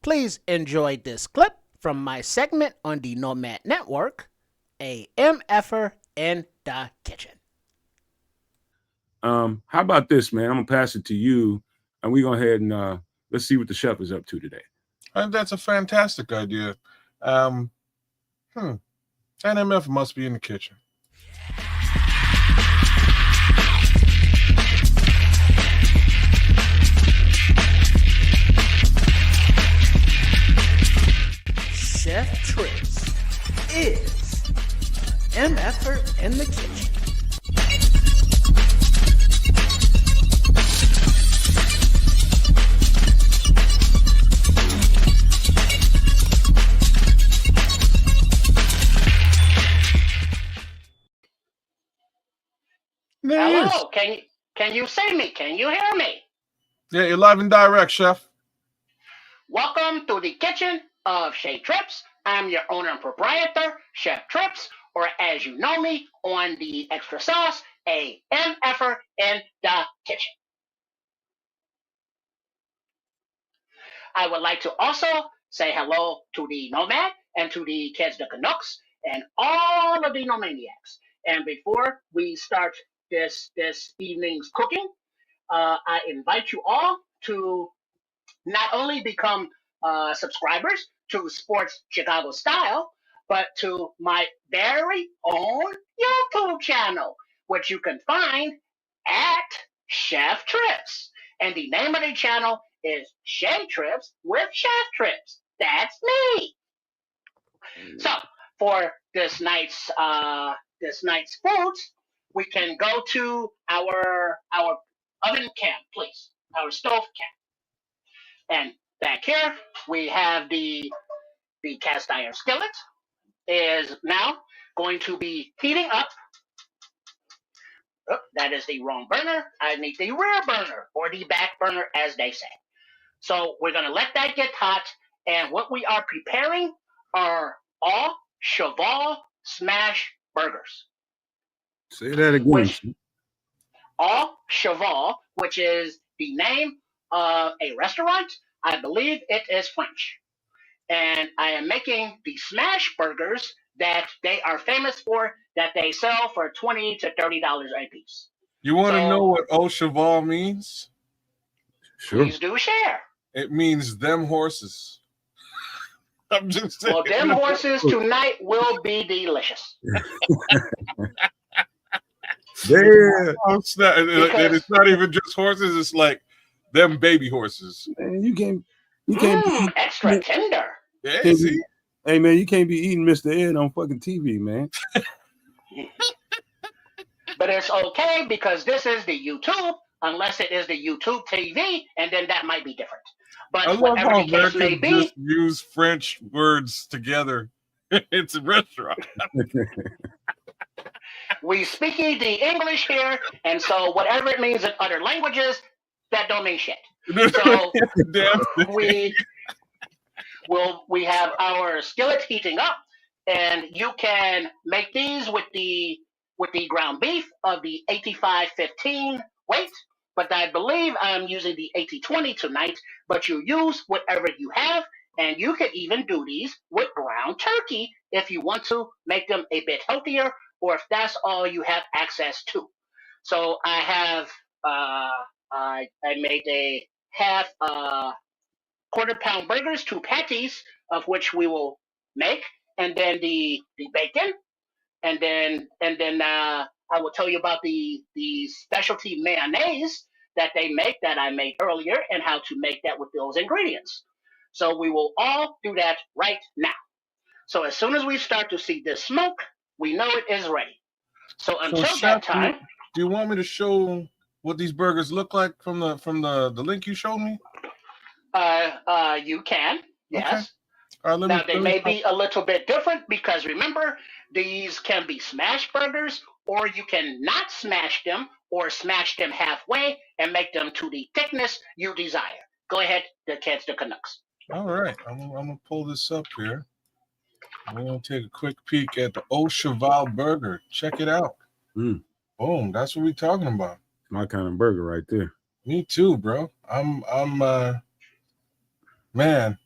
Please enjoy this clip from my segment on the Nomad Network, A MF'er in the Kitchen. How about this, man? I'm gonna pass it to you, and we go ahead and let's see what the chef is up to today. I think that's a fantastic idea. An MF must be in the kitchen. Chef Trips is MF'er in the Kitchen. Hello, can you see me? Can you hear me? Yeah, you're live and direct, chef. Welcome to the kitchen of Chef Trips. I'm your owner and proprietor, Chef Trips, or as you know me on the extra sauce, A MF'er in the kitchen. I would like to also say hello to the Nomad and to the kids, the Canucks, and all of the Nomaniacs. And before we start this evening's cooking, I invite you all to not only become subscribers to Sports Chicago Style, but to my very own YouTube channel, which you can find at Chef Trips. And the name of the channel is Chef Trips with Chef Trips. That's me. So for this night's foods, we can go to our oven camp, please, our stove camp. And back here we have the cast iron skillet is now going to be heating up. Oh, that is the wrong burner. I need the rear burner or the back burner, as they say. So we're going to let that get hot. And what we are preparing are Au Cheval Smash Burgers. Say that again. Au Cheval, which is the name of a restaurant. I believe it is French. And I am making the smash burgers that they are famous for, that they sell for $20 to $30 a piece. You want to know what Au Cheval means? Sure. Please do share. It means them horses. I'm just saying. Well, them horses tonight will be delicious. Yeah. It's not even just horses. It's like them baby horses. Man, you can't extra tender. Yeah, see? Hey man, you can't be eating Mr. Ed on fucking TV, man. But it's okay because this is the YouTube, unless it is the YouTube TV, and then that might be different. But I love whatever how the case may Americans be, just use French words together. It's a restaurant. we speak the English here, and so whatever it means in other languages, that don't mean shit. So we have our skillet heating up, and you can make these with the ground beef of the 85-15 weight. But I believe I'm using the 80-20 tonight. But you use whatever you have, and you can even do these with ground turkey if you want to make them a bit healthier, or if that's all you have access to. So I have I made a half quarter-pound burgers, 2 patties, of which we will make, and then the bacon, and then I will tell you about the specialty mayonnaise that they make that I made earlier, and how to make that with those ingredients. So we will all do that right now. So as soon as we start to see this smoke, we know it is ready. So until that time, do you want me to show what these burgers look like from the link you showed me? You can, yes. Okay. Now they may be a little bit different because remember, these can be smash burgers, or you can not smash them, or smash them halfway and make them to the thickness you desire. Go ahead, the kids, the Canucks. All right, I'm gonna pull this up here. We're gonna take a quick peek at the Au Cheval burger. Check it out. Boom, that's what we're talking about. My kind of burger right there. Me too, bro. I'm man.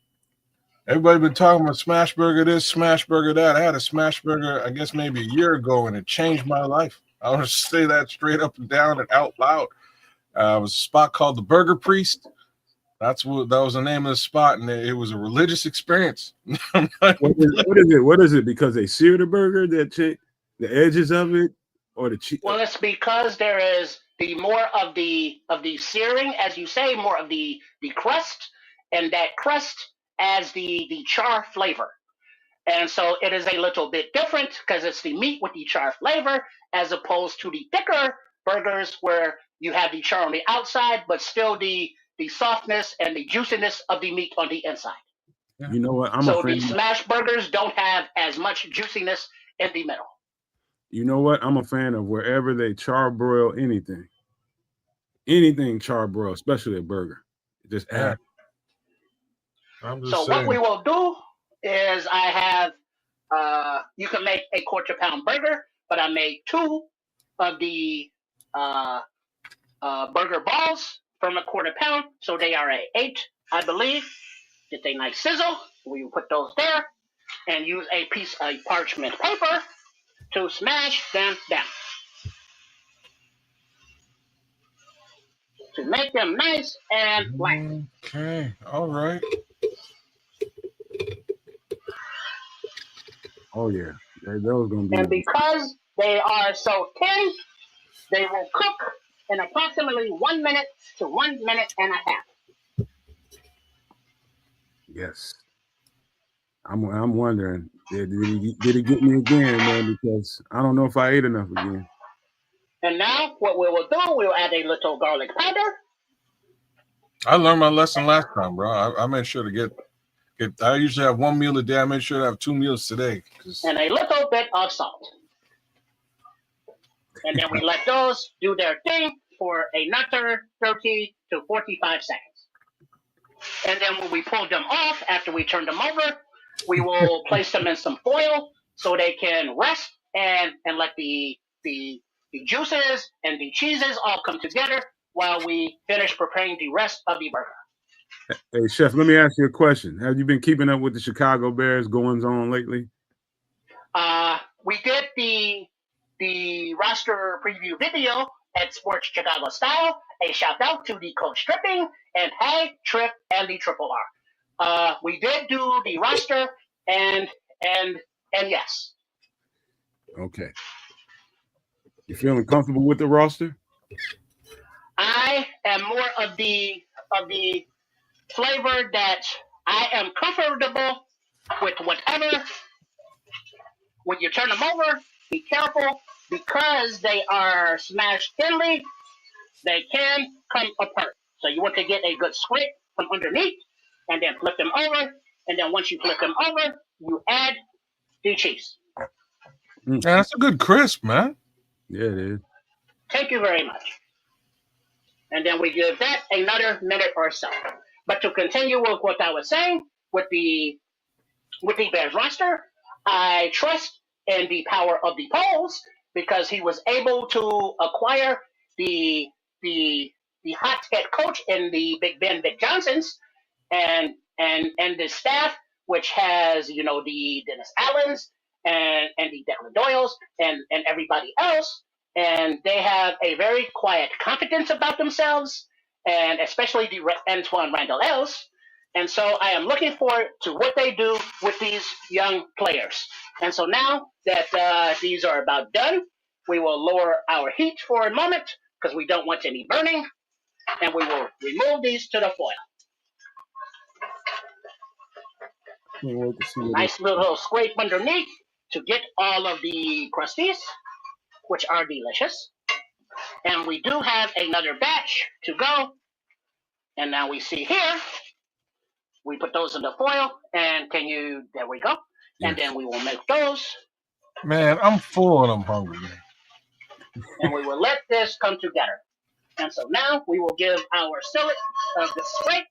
Everybody been talking about smash burger this, smash burger that. I had a smash burger, I guess maybe a year ago, and it changed my life. I want to say that straight up and down and out loud. It was a spot called the Burger Priest. That was the name of the spot, and it was a religious experience. What is it? What is it? Because they sear the burger, the edges of it, or the cheese? Well, it's because there is the more of the searing, as you say, more of the crust, and that crust adds the char flavor. And so it is a little bit different because it's the meat with the char flavor as opposed to the thicker burgers where you have the char on the outside, but still the softness and the juiciness of the meat on the inside. You know what? The smash burgers don't have as much juiciness in the middle. You know what? I'm a fan of wherever they charbroil anything. Anything charbroil, especially a burger. Just add. So what we will do is I have, you can make a quarter-pound burger, but I made 2 of the burger balls from a quarter-pound, so they are 8, I believe. Get a nice sizzle. We will put those there and use a piece of parchment paper to smash them down. To make them nice and bland. Okay, all right. Oh yeah, those gonna be. And because they are so thin, they will cook in approximately 1 minute to 1 minute and a half. Yes, I'm wondering, did he get me again, man? Because I don't know if I ate enough again. And now what we will do, we will add a little garlic powder. I learned my lesson last time, bro. I made sure to get. I usually have 1 meal a day. I made sure to have 2 meals today. And a little bit of salt. And then we let those do their thing for another 30 to 45 seconds. And then when we pull them off, after we turn them over, we will place them in some foil so they can rest and let the juices and the cheeses all come together while we finish preparing the rest of the burger. Hey, Chef, let me ask you a question. Have you been keeping up with the Chicago Bears goings on lately? We did the roster preview video at Sports Chicago Style. A shout out to the coach Tripping and Hey Trip and the Triple R. We did do the roster and yes. Okay. You feeling comfortable with the roster? I am more of the flavor that I am comfortable with whatever. When you turn them over, be careful because they are smashed thinly. They can come apart. So you want to get a good scrape from underneath and then flip them over. And then once you flip them over, you add the cheese. Yeah, that's a good crisp, man. Yeah, it is. Thank you very much. And then we give that another minute or so. But to continue with what I was saying with the Bears roster, I trust in the power of the polls because he was able to acquire the hot head coach in the Big Ben Big Johnsons and the staff, which has the Dennis Allens and the Declan Doyles and everybody else, and they have a very quiet confidence about themselves, and especially the Antoine Randall Els. And so I am looking forward to what they do with these young players. And so now that these are about done, we will lower our heat for a moment because we don't want any burning, and we will remove these to the foil. Nice little scrape underneath to get all of the crusties, which are delicious. And we do have another batch to go. And now we see here, we put those in the foil, and there we go. Yes. And then we will make those. Man, I'm full and I'm hungry. And we will let this come together. And so now we will give our sillet of the scrape.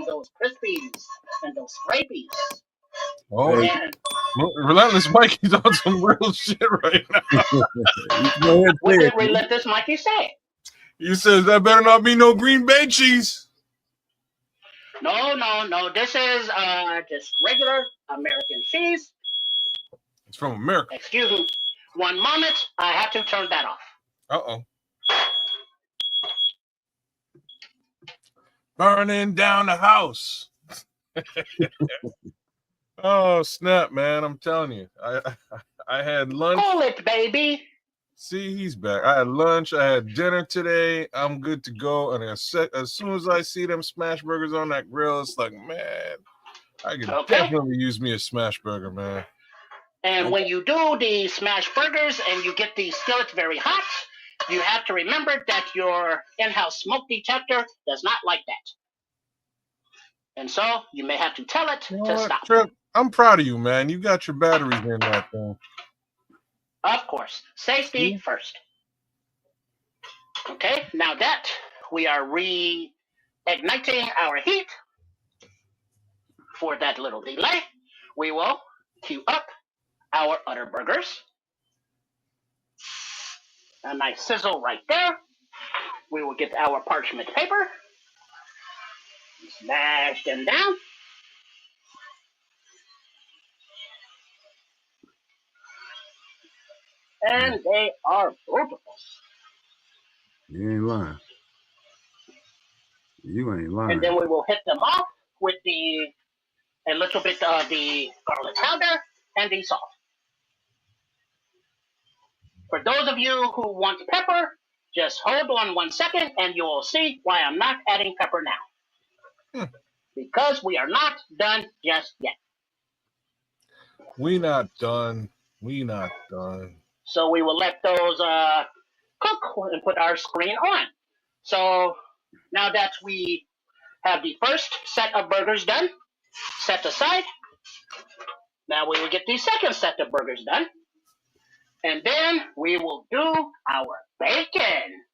Those crispies and those scrapies. Oh, and Relentless Mikey's on some real shit right now. What did Relentless Mikey say? You says that better not be no Green Bay cheese. No. This is just regular American cheese. It's from America. Excuse me. One moment. I have to turn that off. Uh-oh. Burning down the house. Oh, snap, man. I'm telling you. I had lunch. Call it, baby. See, he's back. I had lunch. I had dinner today. I'm good to go. And as soon as I see them smash burgers on that grill, it's like, man, I could definitely use me a smash burger, man. And when you do the smash burgers and you get the skillet very hot, you have to remember that your in-house smoke detector does not like that. And so you may have to tell it to stop. Trip, I'm proud of you, man. You got your batteries in that thing. Of course. Safety first. Okay, now that we are reigniting our heat for that little delay, we will queue up our other burgers. A nice sizzle right there. We will get our parchment paper. Smash them down. And they are beautiful. You ain't lying. You ain't lying. And then we will hit them off with a little bit of the garlic powder and the salt. For those of you who want pepper, just hold on 1 second and you will see why I'm not adding pepper now. Because we are not done just yet. We not done. So we will let those cook and put our screen on. So now that we have the first set of burgers done, set aside, now we will get the second set of burgers done. And then we will do our bacon.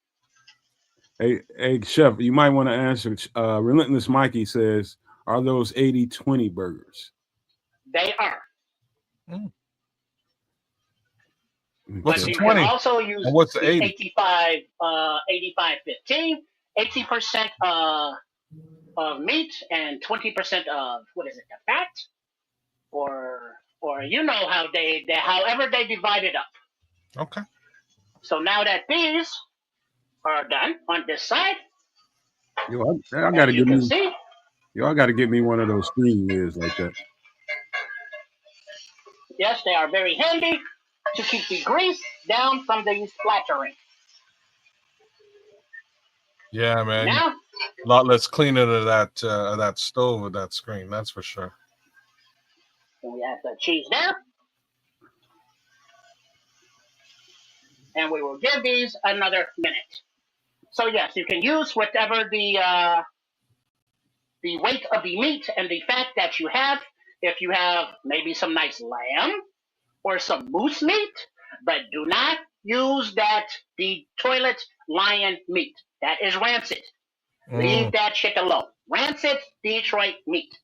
Hey, Chef, you might want to answer. Relentless Mikey says, are those 80-20 burgers? They are. What's but the you 20? Can also use and what's the 80? 85-15, 80% of meat and 20% of what is it, the fat, or you know how they however they divide it up. Okay. So now that these are done on this side, Yo, I gotta you get can me. see. Yo, I gotta get me one of those screen mirrors like that. Yes, they are very handy to keep the grease down from the splattering. Yeah, man. Now, a lot less cleaner to that stove with that screen. That's for sure. we have the cheese there. And we will give these another minute. So yes, you can use whatever the weight of the meat and the fat that you have. If you have maybe some nice lamb or some moose meat, but do not use the toilet lion meat. That is rancid. Leave that shit alone. Rancid Detroit meat.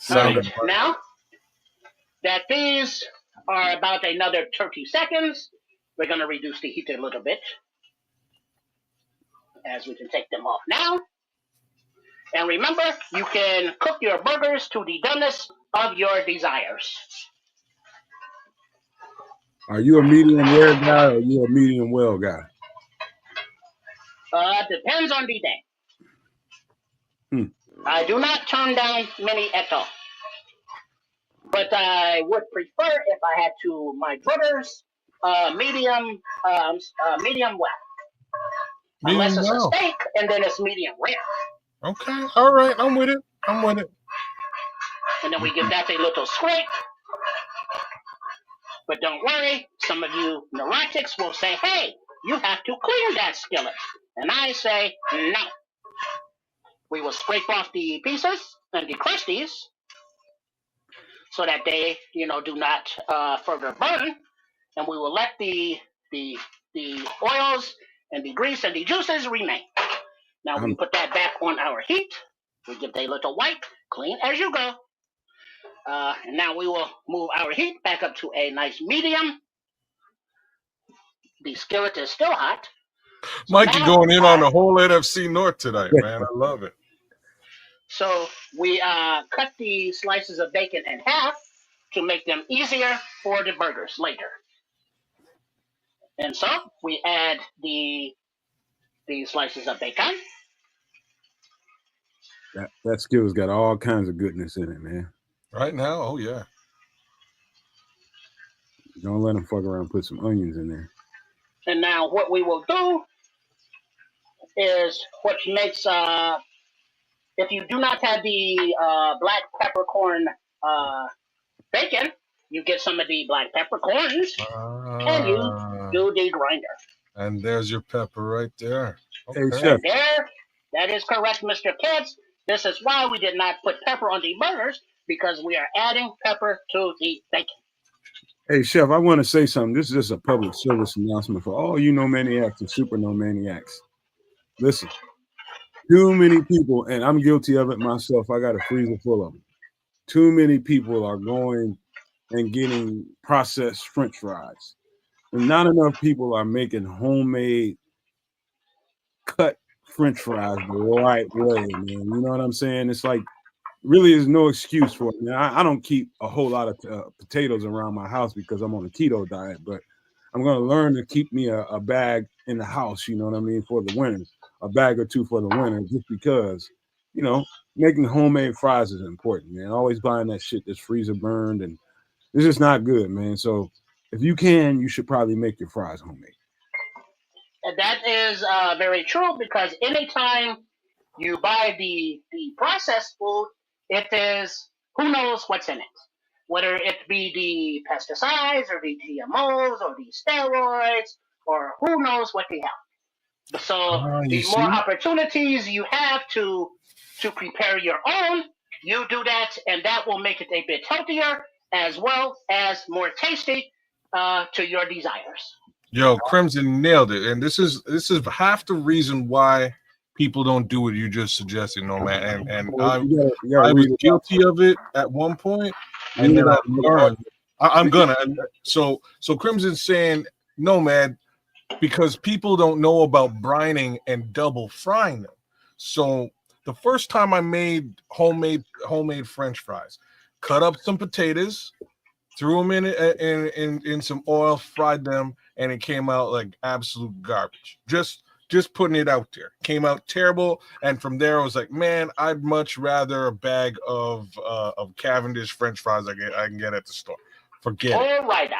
Now that these are about another 30 seconds, we're going to reduce the heat a little bit, as we can take them off now. And remember, you can cook your burgers to the doneness of your desires. Are you a medium rare guy or are you a medium well guy? Depends on the day. I do not turn down many at all. But I would prefer, if I had to, my burgers medium well. Unless it's a steak, and then it's medium rare. Okay, all right, I'm with it. And then we give that a little scrape. But don't worry, some of you neurotics will say, hey, you have to clean that skillet. And I say, no. We will scrape off the pieces and the crusties so that they, do not further burn. And we will let the oils and the grease and the juices remain. Now we put that back on our heat. We give it a little wipe, clean as you go. And now we will move our heat back up to a nice medium. The skillet is still hot, Mikey now, going in on the whole NFC North tonight, man. I love it. So we cut the slices of bacon in half to make them easier for the burgers later. And so we add the slices of bacon. That skillet's got all kinds of goodness in it, man. Right now, oh yeah. Don't let them fuck around and put some onions in there. And now what we will do is what makes if you do not have the black peppercorn bacon, you get some of the black peppercorns and you do the grinder. And there's your pepper right there. Okay. Hey, Chef. There, that is correct, Mr. Kids. This is why we did not put pepper on the burgers, because we are adding pepper to the bacon. Hey, Chef, I want to say something. This is just a public service announcement for all you maniacs and super maniacs. Listen, too many people, and I'm guilty of it myself. I got a freezer full of them. Too many people are going and getting processed French fries. And not enough people are making homemade cut French fries the right way, man. You know what I'm saying? It's like, really is no excuse for it. Now, I don't keep a whole lot of potatoes around my house because I'm on a keto diet, but I'm going to learn to keep me a bag in the house, you know what I mean, for the winter, a bag or two for the winter, just because, you know, making homemade fries is important, man. Always buying that shit that's freezer burned, and it's just not good, man. So if you can, you should probably make your fries homemade. And that is very true, because anytime you buy the processed food, it is, who knows what's in it. Whether it be the pesticides or the GMOs or the steroids or who knows what they have. So the more opportunities you have to prepare your own, you do that, and that will make it a bit healthier as well as more tasty to your desires. Yo, Crimson nailed it, and this is half the reason why people don't do what you just suggested, no man. And I was guilty of it at one point, and then I learned. I'm gonna. So Crimson's saying, no, man, because people don't know about brining and double frying them. So the first time I made homemade French fries, cut up some potatoes, threw them in some oil, fried them, and it came out like absolute garbage. Just putting it out there. Came out terrible. And from there, I was like, man, I'd much rather a bag of Cavendish French fries I can get at the store. Forget it. All right.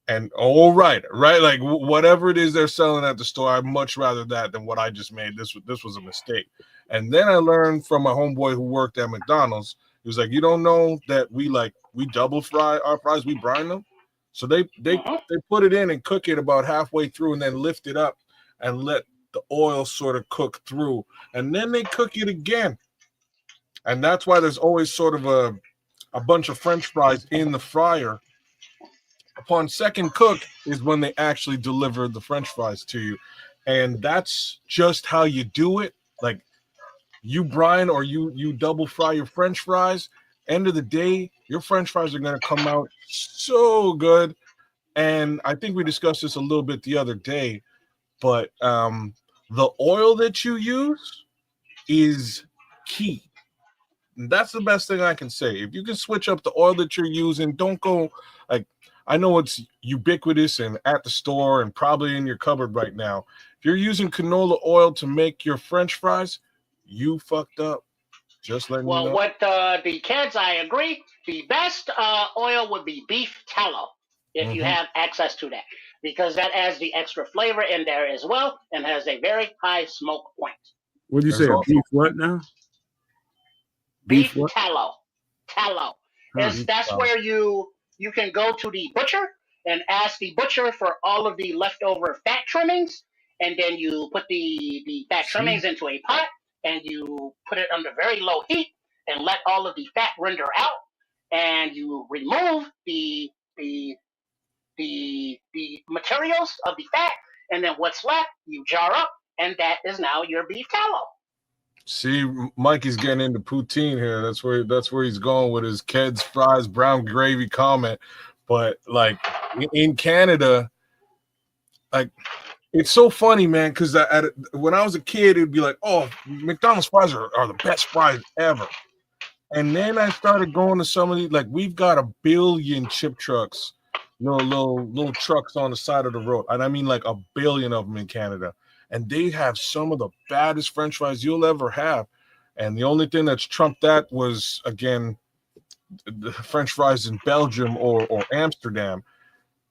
And right? Like whatever it is they're selling at the store, I'd much rather that than what I just made. This was a mistake. And then I learned from my homeboy who worked at McDonald's. He was like, you don't know that we double fry our fries, we brine them. So they put it in and cook it about halfway through and then lift it up and let the oil sort of cook through, and then they cook it again. And that's why there's always sort of a bunch of French fries in the fryer. Upon second cook is when they actually deliver the French fries to you. And that's just how you do it. Like, you brine or you double fry your French fries, end of the day, your French fries are going to come out so good. And I think we discussed this a little bit the other day, but the oil that you use is key. And that's the best thing I can say. If you can switch up the oil that you're using, don't go like, I know it's ubiquitous and at the store and probably in your cupboard right now. If you're using canola oil to make your French fries, you fucked up. Just letting you know. Well, what the kids, I agree. The best oil would be beef tallow, if you have access to that, because that adds the extra flavor in there as well and has a very high smoke point. What did you say? Beef what now? Beef tallow. Tallow. That's where you can go to the butcher and ask the butcher for all of the leftover fat trimmings, and then you put the fat trimmings into a pot and you put it under very low heat and let all of the fat render out, and you remove the materials of the fat, and then what's left you jar up, and that is now your beef tallow. See, Mikey's getting into poutine here. That's where he's going with his Ked's fries brown gravy comment. But like in Canada, like It's so funny, man, because when I was a kid, it'd be like, oh, McDonald's fries are the best fries ever. And then I started going to some of these, like we've got a billion chip trucks, little trucks on the side of the road. And I mean like a billion of them in Canada. And they have some of the baddest French fries you'll ever have. And the only thing that's trumped that was, again, the French fries in Belgium or Amsterdam.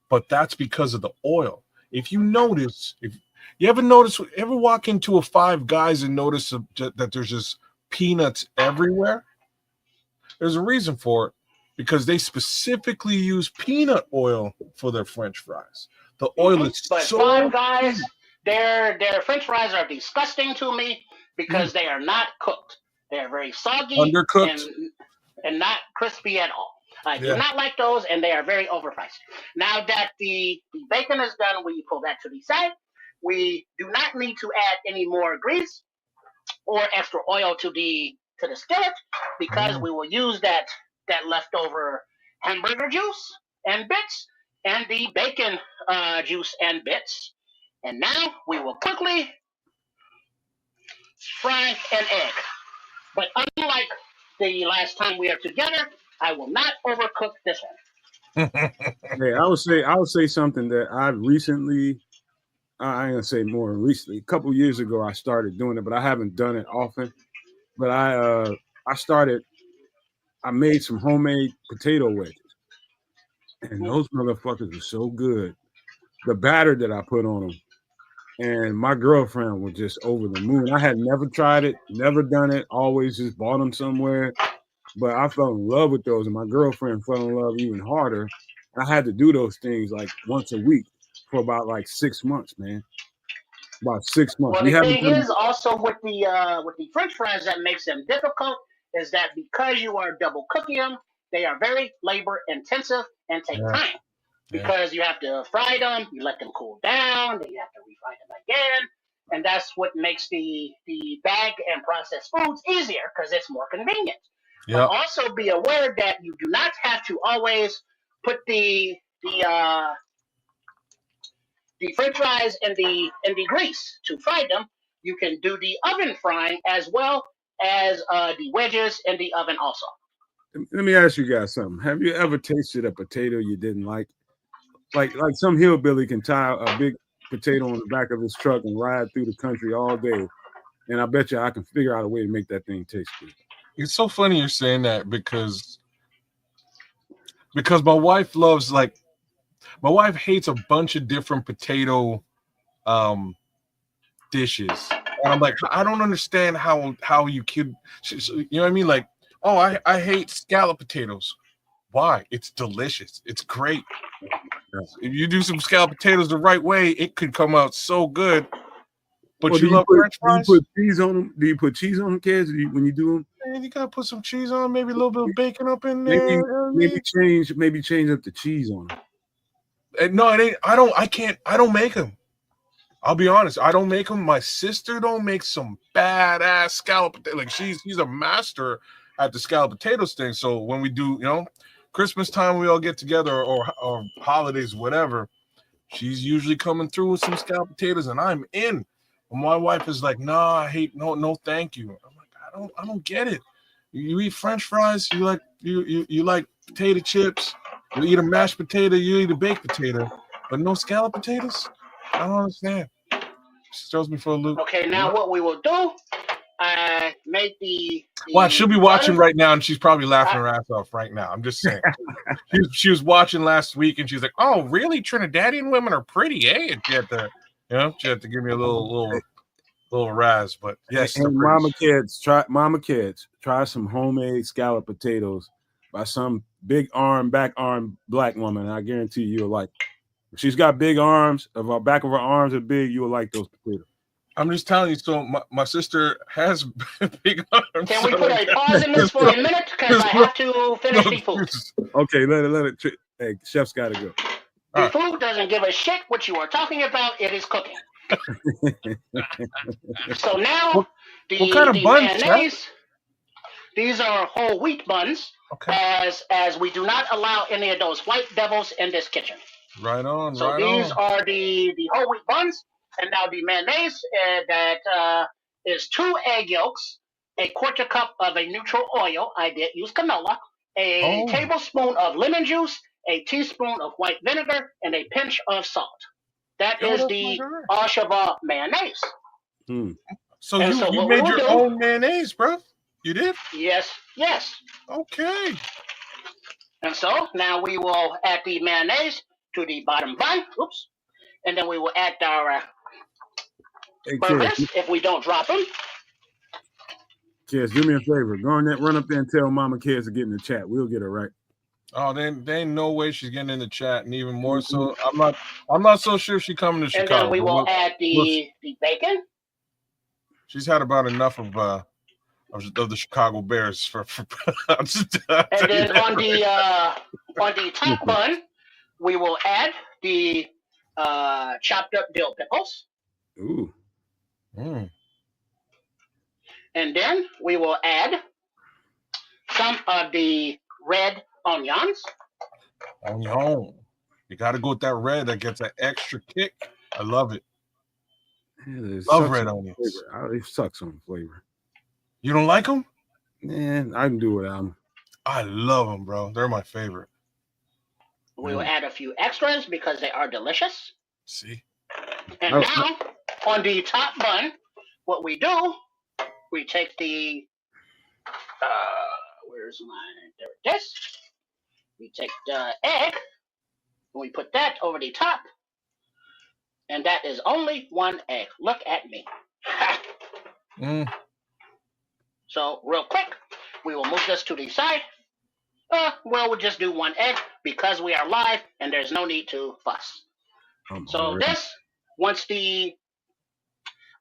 But that's because of the oil. If you notice, if you ever walk into a Five Guys and notice that there's just peanuts everywhere? There's a reason for it, because they specifically use peanut oil for their French fries. The oil is But so Five Guys, their French fries are disgusting to me because they are not cooked. They are very soggy undercooked. and not crispy at all. I do Yeah. not like those, and they are very overpriced. Now that the bacon is done, we pull that to the side. We do not need to add any more grease or extra oil to the skillet because we will use that leftover hamburger juice and bits and the bacon juice and bits. And now we will quickly fry an egg. But unlike the last time we are together, I will not overcook this one. Hey, I would say something that I recently. I ain't gonna say more recently. A couple years ago, I started doing it, but I haven't done it often. But I started. I made some homemade potato wedges, and those motherfuckers were so good. The batter that I put on them, and my girlfriend was just over the moon. I had never tried it, never done it. Always just bought them somewhere, but I fell in love with those, and my girlfriend fell in love even harder. I had to do those things like once a week for about like 6 months, man. About 6 months. Well, We the haven't thing done. is also with the French fries that makes them difficult is that because you are double cooking them, they are very labor intensive and take Yeah. time because you have to fry them, you let them cool down, then you have to refry them again, and that's what makes the bag and processed foods easier because it's more convenient. But Yeah. also be aware that you do not have to always put the French fries in the grease to fry them. You can do the oven frying as well as the wedges in the oven also. Let me ask you guys something. Have you ever tasted a potato you didn't like? Like some hillbilly can tie a big potato on the back of his truck and ride through the country all day, and I bet you I can figure out a way to make that thing taste good. It's so funny you're saying that because my wife loves, like, my wife hates a bunch of different potato dishes. And I'm like, I don't understand how you could, you know what I mean? Like, oh, I hate scallop potatoes. Why? It's delicious. It's great. If you do some scallop potatoes the right way, it could come out so good. But Well, you love French do you fries? put cheese on them? Do you put cheese on them, kids? When you do them? Man, you gotta put some cheese on, maybe a little bit of bacon up in there. Maybe You know what I mean? change up the cheese on them. No, it ain't. I don't make them. I'll be honest. I don't make them. My sister don't make some badass scallop potato. Like she's a master at the scallop potatoes thing. So when we do, Christmas time, we all get together or holidays, whatever. She's usually coming through with some scallop potatoes, and I'm in. And my wife is like, "Nah, I hate no, thank you." I'm like, I don't get it. You eat French fries, you like you like potato chips. You eat a mashed potato, you eat a baked potato, but no scallop potatoes. I don't understand. She throws me for a loop. Okay, now what we will do, I make the Well, she'll be watching butter. right now, and she's probably laughing her ass off right now. I'm just saying. She was watching last week, and she's like, "Oh, really? Trinidadian women are pretty, eh?" And she had to give me a little razz. But yes, And mama kids, try some homemade scallop potatoes by some big back arm black woman. I guarantee you'll like. If she's got big arms. If our back of her arms are big, you will like those potatoes. I'm just telling you. So my sister has big arms. Can we put a pause in this for a minute because I have to finish the food. Okay, let it. Hey, chef's got to go. The food doesn't give a shit what you are talking about. It is cooking. So now what kind of the buns, mayonnaise. Chef? These are whole wheat buns, Okay. as we do not allow any of those white devils in this kitchen. Right on. So right these on. are the whole wheat buns. And now the mayonnaise that is 2 egg yolks, a quarter cup of a neutral oil. I did use canola. A Oh, tablespoon of lemon juice, a teaspoon of white vinegar, and a pinch of salt. That yo, is that's my the guy. Au Cheval mayonnaise. Hmm. So And you so you what we made will your do, own mayonnaise, bro? You did? yes. Okay. And so now we will add the mayonnaise to the bottom bun. Oops. And then we will add our Hey, burgers if we don't drop them. Kids, do me a favor. Go on that, run up there and tell Mama Kids to get in the chat. We'll get her right. Oh, they ain't no way she's getting in the chat, and even more so, I'm not so sure she coming to And Chicago. then we will add the bacon. She's had about enough of the Chicago Bears for And then on the top bun, we will add the chopped up dill pickles. Ooh. Mm. And then we will add some of the red onions. Onion. You got to go with that red. That gets an extra kick. I love it. Yeah, Love red onions. It sucks on flavor. You don't like them? Man, I can do without them. I love them, bro. They're my favorite. We will add a few extras because they are delicious. See? And now, on the top bun, what we do, we take the, there it is. We take the egg, and we put that over the top. And that is only 1 egg. Look at me. So, real quick, we will move this to the side. We'll just do 1 egg because we are live and there's no need to fuss. So this, once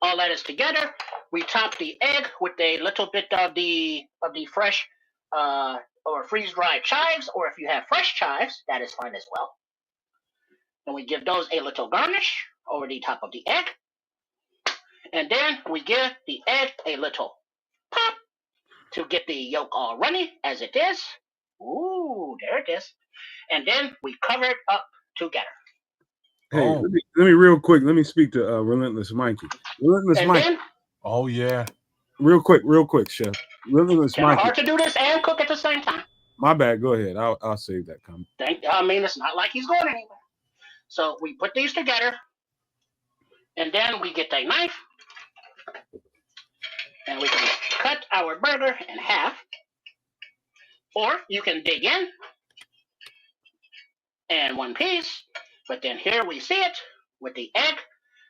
all that is together, we top the egg with a little bit of the fresh or freeze-dried chives, or if you have fresh chives, that is fine as well. And we give those a little garnish over the top of the egg. And then we give the egg a little pop to get the yolk all runny as it is. Ooh, there it is. And then we cover it up together. Hey, let me real quick. Let me speak to Relentless Mikey. Relentless Mikey. Then, oh yeah. Real quick, Chef. Relentless Mikey. It's hard to do this and cook at the same time. My bad. Go ahead. I'll save that comment. It's not like he's going anywhere. So we put these together, and then we get a knife, and we can cut our burger in half. Or you can dig in 1 piece, but then here we see it with the egg,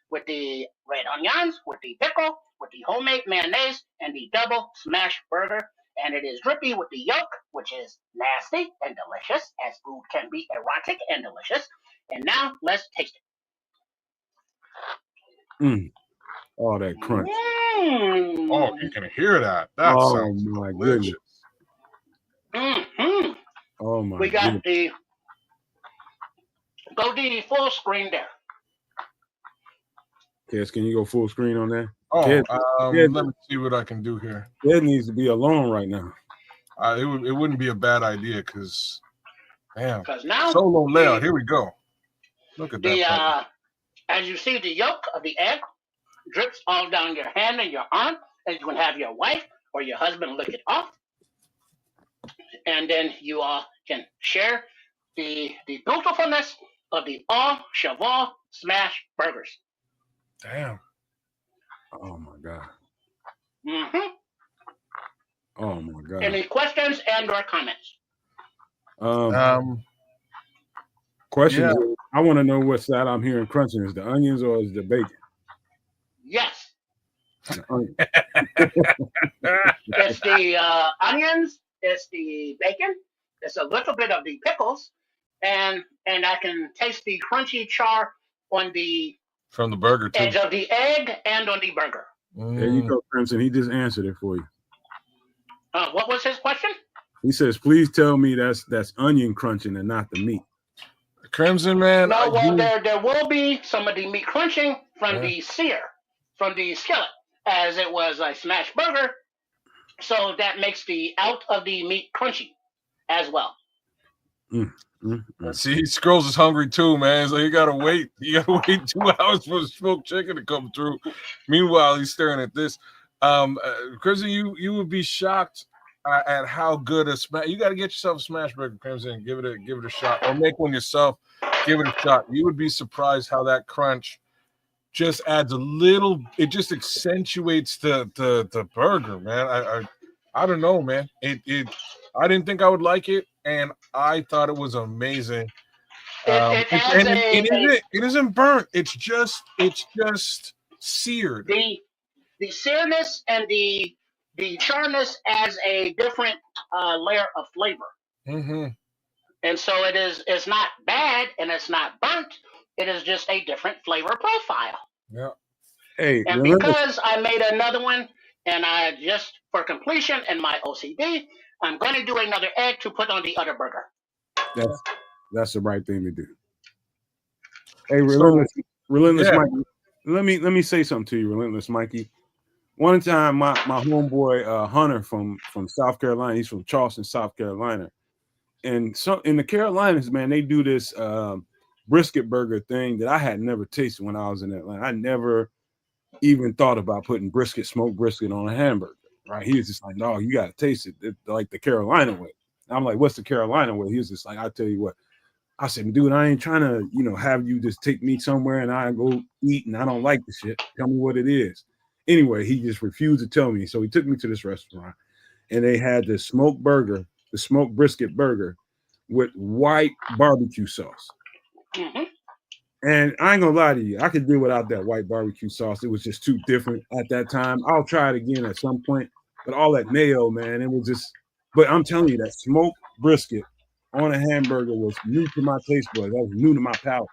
with the red onions, with the pickle, with the homemade mayonnaise, and the double smash burger. And it is drippy with the yolk, which is nasty and delicious, as food can be erotic and delicious. And now let's taste it. Oh, that crunch. Oh, you can hear that. That sounds my delicious. Mm-hmm. Oh my We got the full screen there. Kes, can you go full screen on that? Oh, Kes, let me see what I can do here. Ed needs to be alone right now. It wouldn't be a bad idea because, damn. Because now solo layout. Here we go. Look at that. As you see, the yolk of the egg drips all down your hand and your arm, and you can have your wife or your husband lick it off, and then you all can share the beautifulness of the Au Cheval Smash Burgers. Damn. Oh my god. Mm-hmm. Oh my god. Any questions and/or comments? Questions. Yeah. I want to know what side I'm hearing crunching. Is the onions or is the bacon? Yes. It's the onions. It's the bacon. It's a little bit of the pickles, and I can taste the crunchy char on the from the burger too. Edge of the egg and on the burger. There you go, Crimson. He just answered it for you. What was his question? He says, "Please tell me that's onion crunching and not the meat." Crimson, man. No, there will be some of the meat crunching from the sear, from the skillet, as it was a smash burger. So that makes the out of the meat crunchy as well. See, he Scrolls is hungry too, man. So you gotta wait. You gotta wait 2 hours for the smoked chicken to come through. Meanwhile, he's staring at this. Crimson, you would be shocked at how good a smash. You got to get yourself a smash burger, Crimson. Give it a shot, or make one yourself. Give it a shot. You would be surprised how that crunch just adds a little. It just accentuates the burger, man. I don't know, man. I didn't think I would like it, and I thought it was amazing. It adds It isn't burnt. It's just seared. The searness and the charness adds a different layer of flavor. Mm-hmm. And so it's not bad and it's not burnt. It is just a different flavor profile. Yeah. Hey, and because I made another one, and I just for completion and my OCD, I'm going to do another egg to put on the other burger. That's the right thing to do. Hey, relentless yeah. Mikey. Let me say something to you, relentless Mikey. One time, my homeboy Hunter from South Carolina. He's from Charleston, South Carolina, and so in the Carolinas, man, they do this brisket burger thing that I had never tasted when I was in Atlanta. I never even thought about putting smoked brisket on a hamburger. Right? He was just like, "No, you got to taste it like the Carolina way." I'm like, "What's the Carolina way?" He was just like, "I'll tell you what." I said, "Dude, I ain't trying to, have you just take me somewhere and I go eat and I don't like the shit. Tell me what it is." Anyway, he just refused to tell me. So he took me to this restaurant and they had the smoked brisket burger with white barbecue sauce. Mm-hmm. And I ain't gonna lie to you, I could do without that white barbecue sauce. It was just too different at that time. I'll try it again at some point, but all that mayo, man, it was just. But I'm telling you, that smoked brisket on a hamburger was new to my taste buds. That was new to my palate,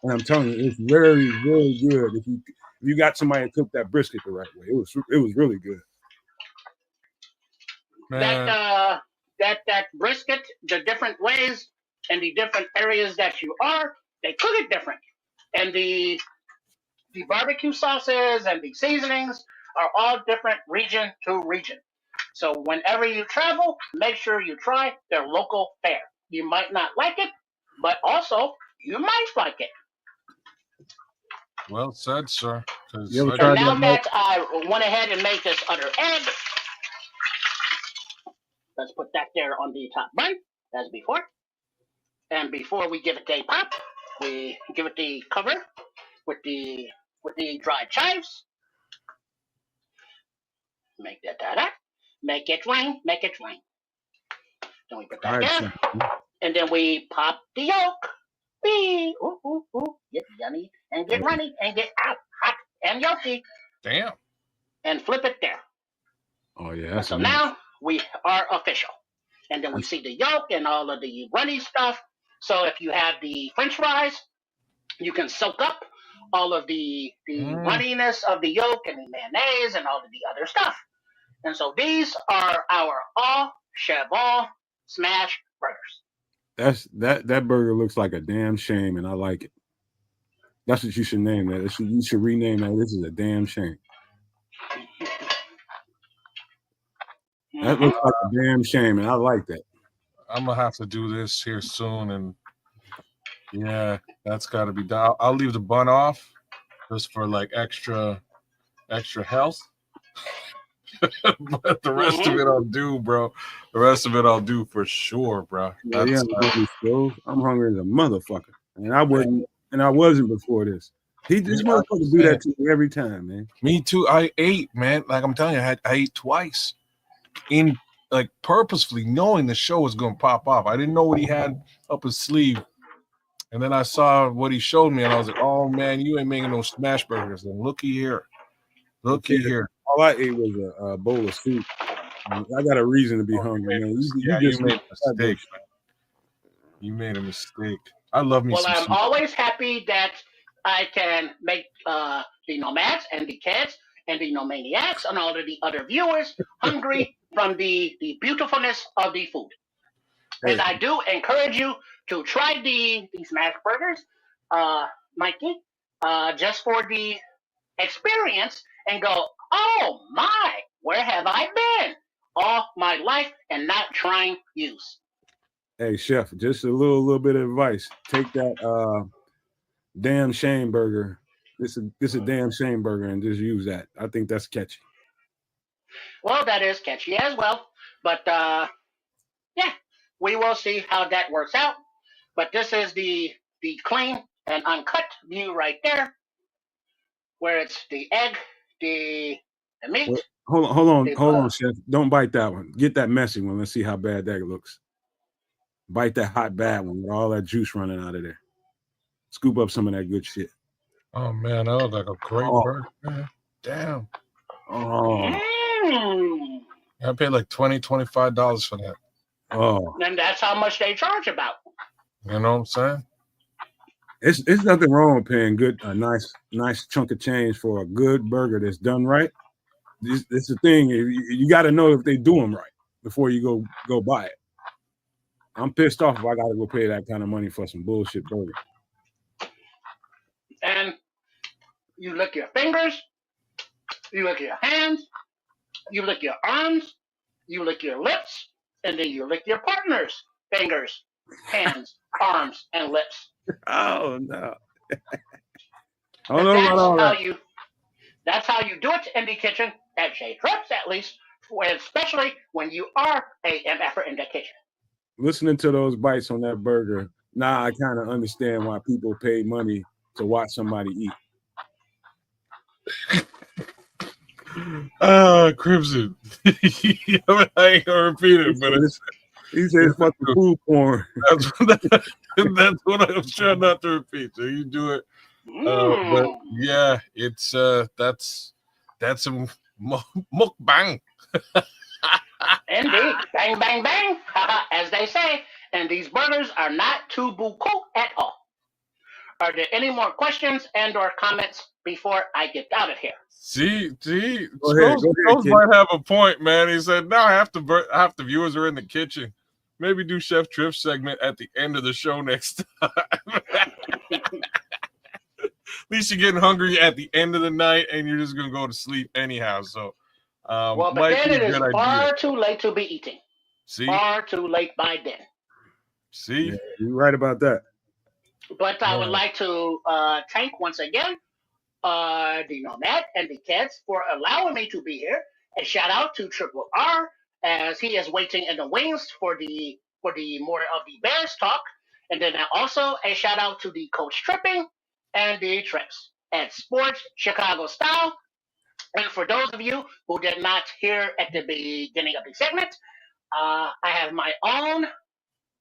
and I'm telling you, it's very, very good. If you got somebody to cook that brisket the right way, it was really good. Man. That brisket, the different ways and the different areas that you are, they cook it different. And the barbecue sauces and the seasonings are all different region to region. So whenever you travel, make sure you try their local fare. You might not like it, but also you might like it. Well said, sir. You ever And tried now that? that I went ahead and made this other egg, let's put that there on the top bun as before. And before we give it a pop, we give it the cover with the dried chives. Make that. Make it rain. Make it rain. Then we put that there. And then we pop the yolk. Wee! Ooh, ooh, ooh. Get yummy and get runny and get out hot and yolky. Damn. And flip it there. Oh yeah. So now we are official. And then we see the yolk and all of the runny stuff. So if you have the French fries, you can soak up all of the runniness of the yolk and the mayonnaise and all of the other stuff. And so these are our Au Cheval Smash Burgers. That burger looks like a damn shame, and I like it. That's what you should name that. You should rename that. This is a damn shame. That looks like a damn shame, and I like that. I'm gonna have to do this here soon, and yeah, that's got to be done. I'll leave the bun off just for like extra health. But the rest of it I'll do, bro. The rest of it I'll do for sure, bro. I'm hungry as a motherfucker, and I wasn't before this. This motherfucker do that to me every time, man. Me too. I ate, man. Like I'm telling you, I ate twice, in like purposefully knowing the show was gonna pop off. I didn't know what he had up his sleeve, and then I saw what he showed me, and I was like, "Oh man, you ain't making no smash burgers." And looky here. All I ate was a bowl of soup. I got a reason to be hungry, man. You made a mistake. You made a mistake. I love me. Well, I'm always happy that I can make the nomads and the cats and the nomaniacs and all of the other viewers hungry from the beautifulness of the food. Hey. And I do encourage you to try the smash burgers, Mikey, just for the experience and go, oh my, where have I been all my life and not trying use? Hey, chef, just a little bit of advice. Take that damn shame burger. This is a damn shame burger, and just use that. I think that's catchy. Well, that is catchy as well. But yeah, we will see how that works out. But this is the clean and uncut view right there, where it's the egg, the meat, Wait, hold the on, chef. Don't bite that one. Get that messy one. Let's see how bad that looks. Bite that hot bad one with all that juice running out of there. Scoop up some of that good shit. Oh man, that looks like a great burger. Man. Damn. Oh. I paid like $25 for that. Oh. And that's how much they charge about. You know what I'm saying? It's nothing wrong with paying a nice chunk of change for a good burger that's done right. This is the thing. You got to know if they do them right before you go buy it. I'm pissed off if I got to go pay that kind of money for some bullshit burger. And you lick your fingers, you lick your hands, you lick your arms, you lick your lips, and then you lick your partner's fingers, hands, arms, and lips. Oh no! I don't know about all that. That's how you do it in the kitchen at J Trips, at least, especially when you are a MF'er in the kitchen. Listening to those bites on that burger, now I kind of understand why people pay money to watch somebody eat. Crimson. I ain't gonna repeat it, but he said fucking food porn. That's what I'm trying not to repeat. So you do it. But yeah, it's that's some mukbang. Indeed. Bang, bang, bang, as they say. And these burgers are not too buku at all. Are there any more questions and or comments before I get out of here? See, go ahead, might have a point, man. He said, "No, half the viewers are in the kitchen. Maybe do Chef Triff segment at the end of the show next time." At least you're getting hungry at the end of the night, and you're just gonna go to sleep anyhow. So, well, but then it is far too late to be eating. See, far too late by then. See, yeah, you're right about that. But I would like to thank once again the Nomad and the kids for allowing me to be here. A shout out to Triple R as he is waiting in the wings for the more of the Bears talk. And then also a shout out to the Coach Tripping and the Trips at Sports Chicago Style. And for those of you who did not hear at the beginning of the segment, I have my own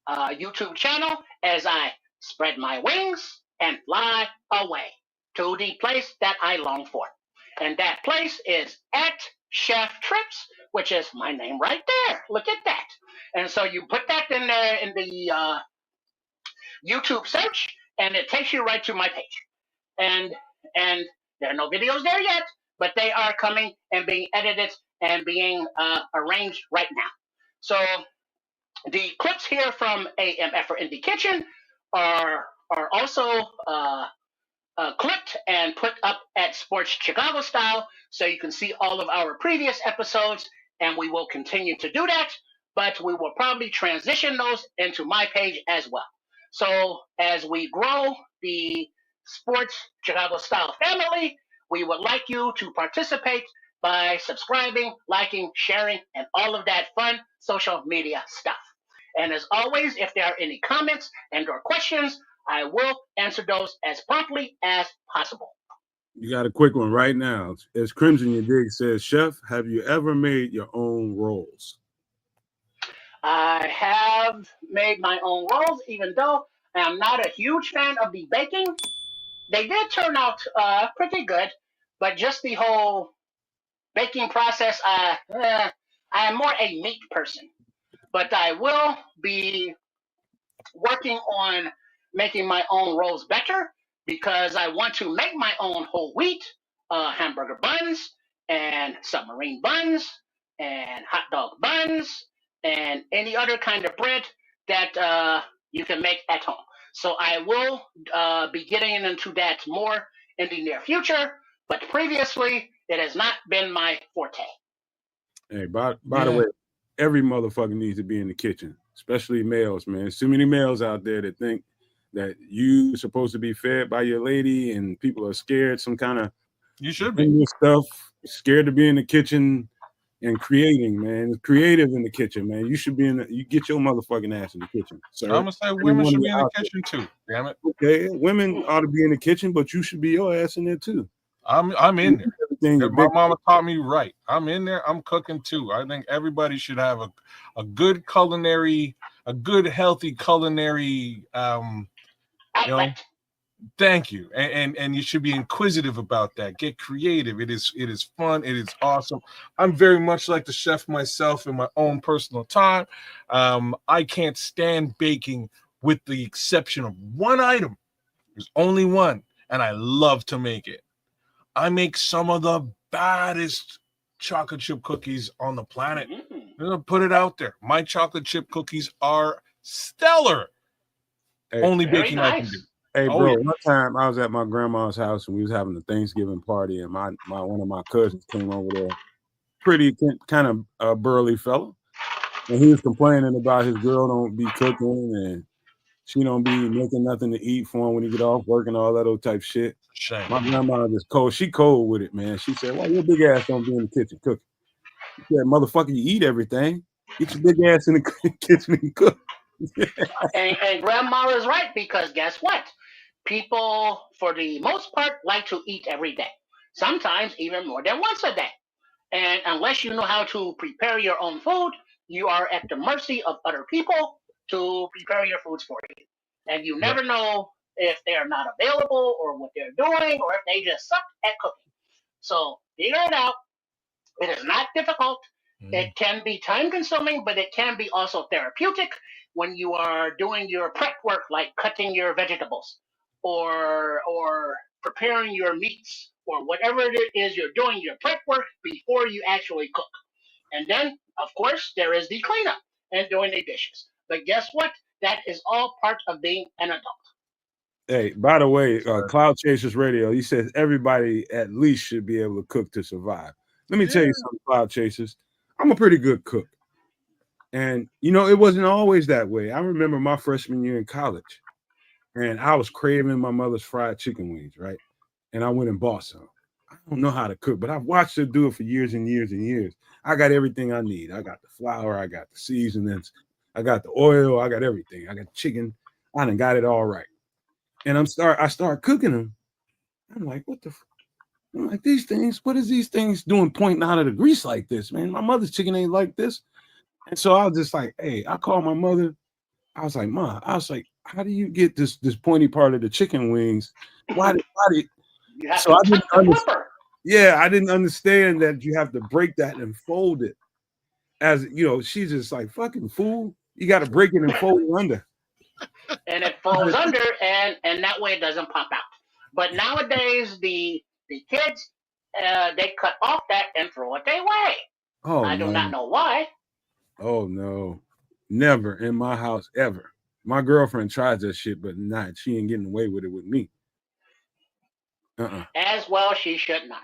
YouTube channel as I spread my wings and fly away to the place that I long for. And that place is at Chef Trips, which is my name right there. Look at that. And so you put that in there in the YouTube search, and it takes you right to my page. And there are no videos there yet, but they are coming and being edited and being arranged right now. So the clips here from A MF'er in the Kitchen are also clipped and put up at Sports Chicago Style, so you can see all of our previous episodes, and we will continue to do that, but we will probably transition those into my page as well. So as we grow the Sports Chicago Style family, we would like you to participate by subscribing, liking, sharing, and all of that fun social media stuff. And as always, if there are any comments and or questions, I will answer those as promptly as possible. You got a quick one right now. As Crimson Your Dig says, Chef, have you ever made your own rolls? I have made my own rolls, even though I'm not a huge fan of the baking. They did turn out pretty good, but just the whole baking process, I am more a meat person. But I will be working on making my own rolls better because I want to make my own whole wheat hamburger buns and submarine buns and hot dog buns and any other kind of bread that you can make at home. So I will be getting into that more in the near future, but previously it has not been my forte. Hey, by the way, every motherfucker needs to be in the kitchen. especially males, man. There's too many males out there that think that you're supposed to be fed by your lady, and people are scared, some kind of You should be. stuff, scared to be in the kitchen and creating, man. It's creative in the kitchen, man. You should be you get your motherfucking ass in the kitchen, sir. I'm gonna say women Anyone should be in the out there. kitchen too. Damn it. Okay, women ought to be in the kitchen, but you should be your ass in there too. I'm in there. Everything My mama taught me right. I'm in there. I'm cooking too. I think everybody should have a good culinary, a good healthy culinary. You know, thank you, and you should be inquisitive about that. Get creative. It is fun. It is awesome. I'm very much like the chef myself in my own personal time. I can't stand baking, with the exception of one item. There's only one, and I love to make it. I make some of the baddest chocolate chip cookies on the planet. I'm gonna put it out there. My chocolate chip cookies are stellar. Hey, Only Very baking I can nice. do. hey, Oh, bro. yeah. One time I was at my grandma's house and we was having a Thanksgiving party, and my one of my cousins came over there, pretty kind of burly fella, and he was complaining about his girl don't be cooking and she don't be making nothing to eat for him when he get off work and all that old type shit. Shame. My grandma is cold. She cold with it, man. She said, "Why your big ass don't be in the kitchen cooking?" She said, "Motherfucker, you eat everything. Get your big ass in the kitchen and cook." And grandma is right, because guess what? People, for the most part, like to eat every day. Sometimes even more than once a day. And unless you know how to prepare your own food, you are at the mercy of other people to prepare your foods for you. And you Right. never know if they're not available or what they're doing or if they just suck at cooking. So figure it out. It is not difficult. It can be time consuming, but it can be also therapeutic when you are doing your prep work, like cutting your vegetables or preparing your meats or whatever it is you're doing your prep work before you actually cook. And then, of course, there is the cleanup and doing the dishes. But guess what? That is all part of being an adult. Hey, by the way, Sorry. Cloud Chasers Radio, he says everybody at least should be able to cook to survive. Let me tell you something, Cloud Chasers. I'm a pretty good cook. And, it wasn't always that way. I remember my freshman year in college, and I was craving my mother's fried chicken wings, right? And I went and bought some. I don't know how to cook, but I've watched her do it for years and years and years. I got everything I need. I got the flour, I got the seasonings, I got the oil, I got everything. I got chicken. I done got it all right. And I start cooking them. I'm like, what the? I'm like, these things. What is these things doing pointing out of the grease like this, man? My mother's chicken ain't like this. And so I was just like, hey, I called my mother. I was like, Ma, how do you get this pointy part of the chicken wings? Why did You have so to I didn't tuck the understand. flipper. Yeah, I didn't understand that you have to break that and fold it. As she's just like, fucking fool. You got to break it and fold it under. And it falls under, and that way it doesn't pop out. But nowadays, the kids, they cut off that and throw it away. Oh I do no. not know why. Oh no. Never in my house ever. My girlfriend tries that shit, but not. She ain't getting away with it with me. As well, she should not.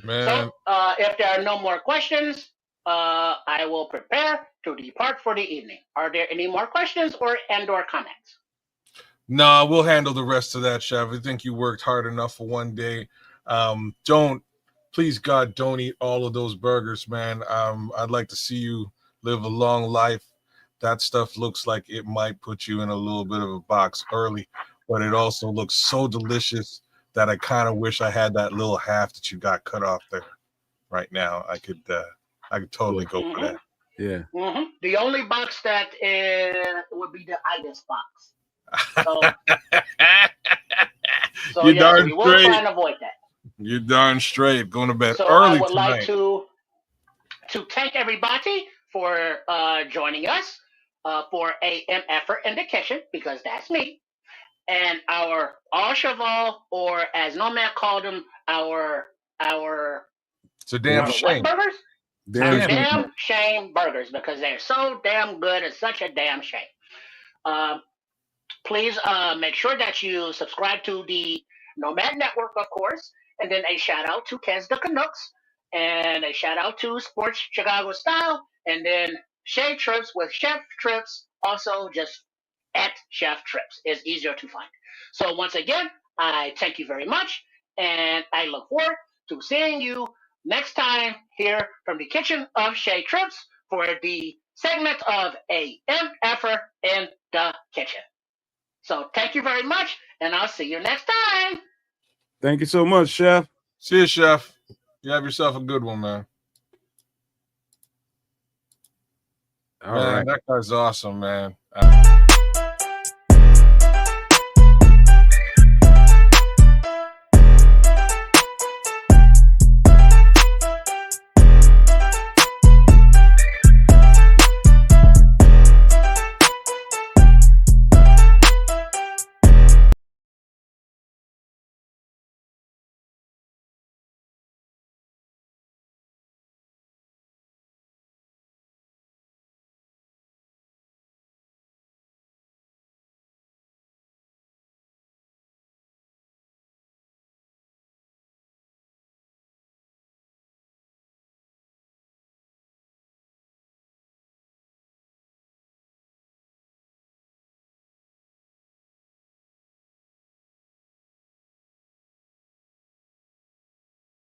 Man, So, if there are no more questions, I will prepare to depart for the evening. Are there any more questions or comments? nah, we'll handle the rest of that, Chef. I think you worked hard enough for one day. Please God, don't eat all of those burgers, man. I'd like to see you live a long life. That stuff looks like it might put you in a little bit of a box early, but it also looks so delicious that I kind of wish I had that little half that you got cut off there. Right now, I could totally go for that. Yeah. Mm-hmm. The only box that would be the itis box. So, You're yes, darn we will straight. try and avoid that. You're darn straight. Going to bed So early I would tonight. like to thank everybody for joining us for A MF'er in the kitchen, because that's me, and our Au Cheval, or as Nomad called them, our It's a damn what shame. burgers? Damn. Damn shame burgers, because they're so damn good. It's such a damn shame. Please make sure that you subscribe to the Nomad Network, of course, and then a shout out to Kez the Canucks, and a shout out to Sports Chicago Style, and then Shade Trips with Chef Trips also just at Chef Trips is easier to find. So once again, I thank you very much, and I look forward to seeing you next time here from the kitchen of Shay Trips for the segment of A MF'er in the kitchen. So thank you very much, and I'll see you next time. Thank you so much, Chef. See you, Chef. You have yourself a good one, man. All Man, right. that guy's awesome, man.